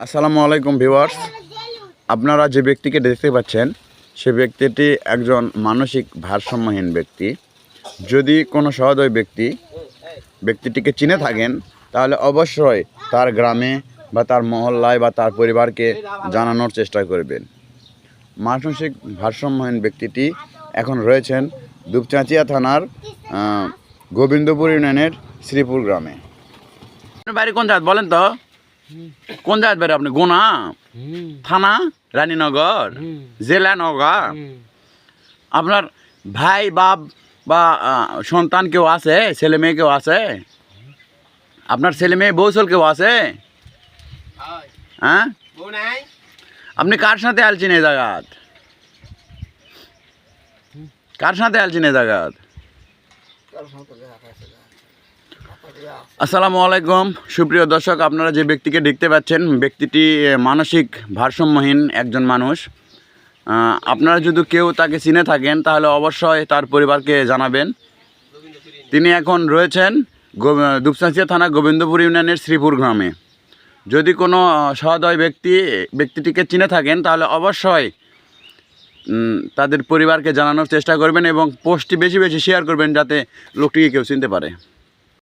আসসালামু আলাইকুম ভিউয়ার্স, আপনারা যে ব্যক্তিকে দেখতে পাচ্ছেন সে ব্যক্তিটি একজন মানসিক ভারসাম্যহীন ব্যক্তি। যদি কোনো সহৃদয় ব্যক্তিটিকে চিনে থাকেন তাহলে অবশ্যই তার গ্রামে বা তার মহল্লায় বা তার পরিবারকে জানানোর চেষ্টা করবেন। মানসিক ভারসাম্যহীন ব্যক্তিটি এখন রয়েছেন দুপচাঁচিয়া থানার গোবিন্দপুর ইউনিয়নের শ্রীপুর গ্রামে। আপনার বাড়ি কোন জায়গা বলেন তো? কোন জায়গায় বাড়ি আপনি? গোনা থানা, রানীনগর, জেলা নওগাঁ। আপনার ভাই বাপ বা সন্তান কেউ আছে? ছেলে মেয়ে কেউ আছে? আপনার ছেলে মেয়ে বৌসল কেউ আছে? হ্যাঁ, আপনি কার সাথে আলছেন এই জায়গাত? কার সাথে আলছেন এই জায়গাত? আসসালামু আলাইকুম সুপ্রিয় দর্শক, আপনারা যে ব্যক্তিকে দেখতে পাচ্ছেন ব্যক্তিটি মানসিক ভারসাম্যহীন একজন মানুষ। আপনারা যদি কেউ তাকে চিনে থাকেন তাহলে অবশ্যই তার পরিবারকে জানাবেন। তিনি এখন রয়েছেন দুপচাঁচিয়া থানা গোবিন্দপুর ইউনিয়নের শ্রীপুর গ্রামে। যদি কোনো সহৃদয় ব্যক্তিটিকে চিনে থাকেন তাহলে অবশ্যই তাদের পরিবারকে জানানোর চেষ্টা করবেন এবং পোস্টটি বেশি বেশি শেয়ার করবেন যাতে লোকটিকে কেউ চিনতে পারে।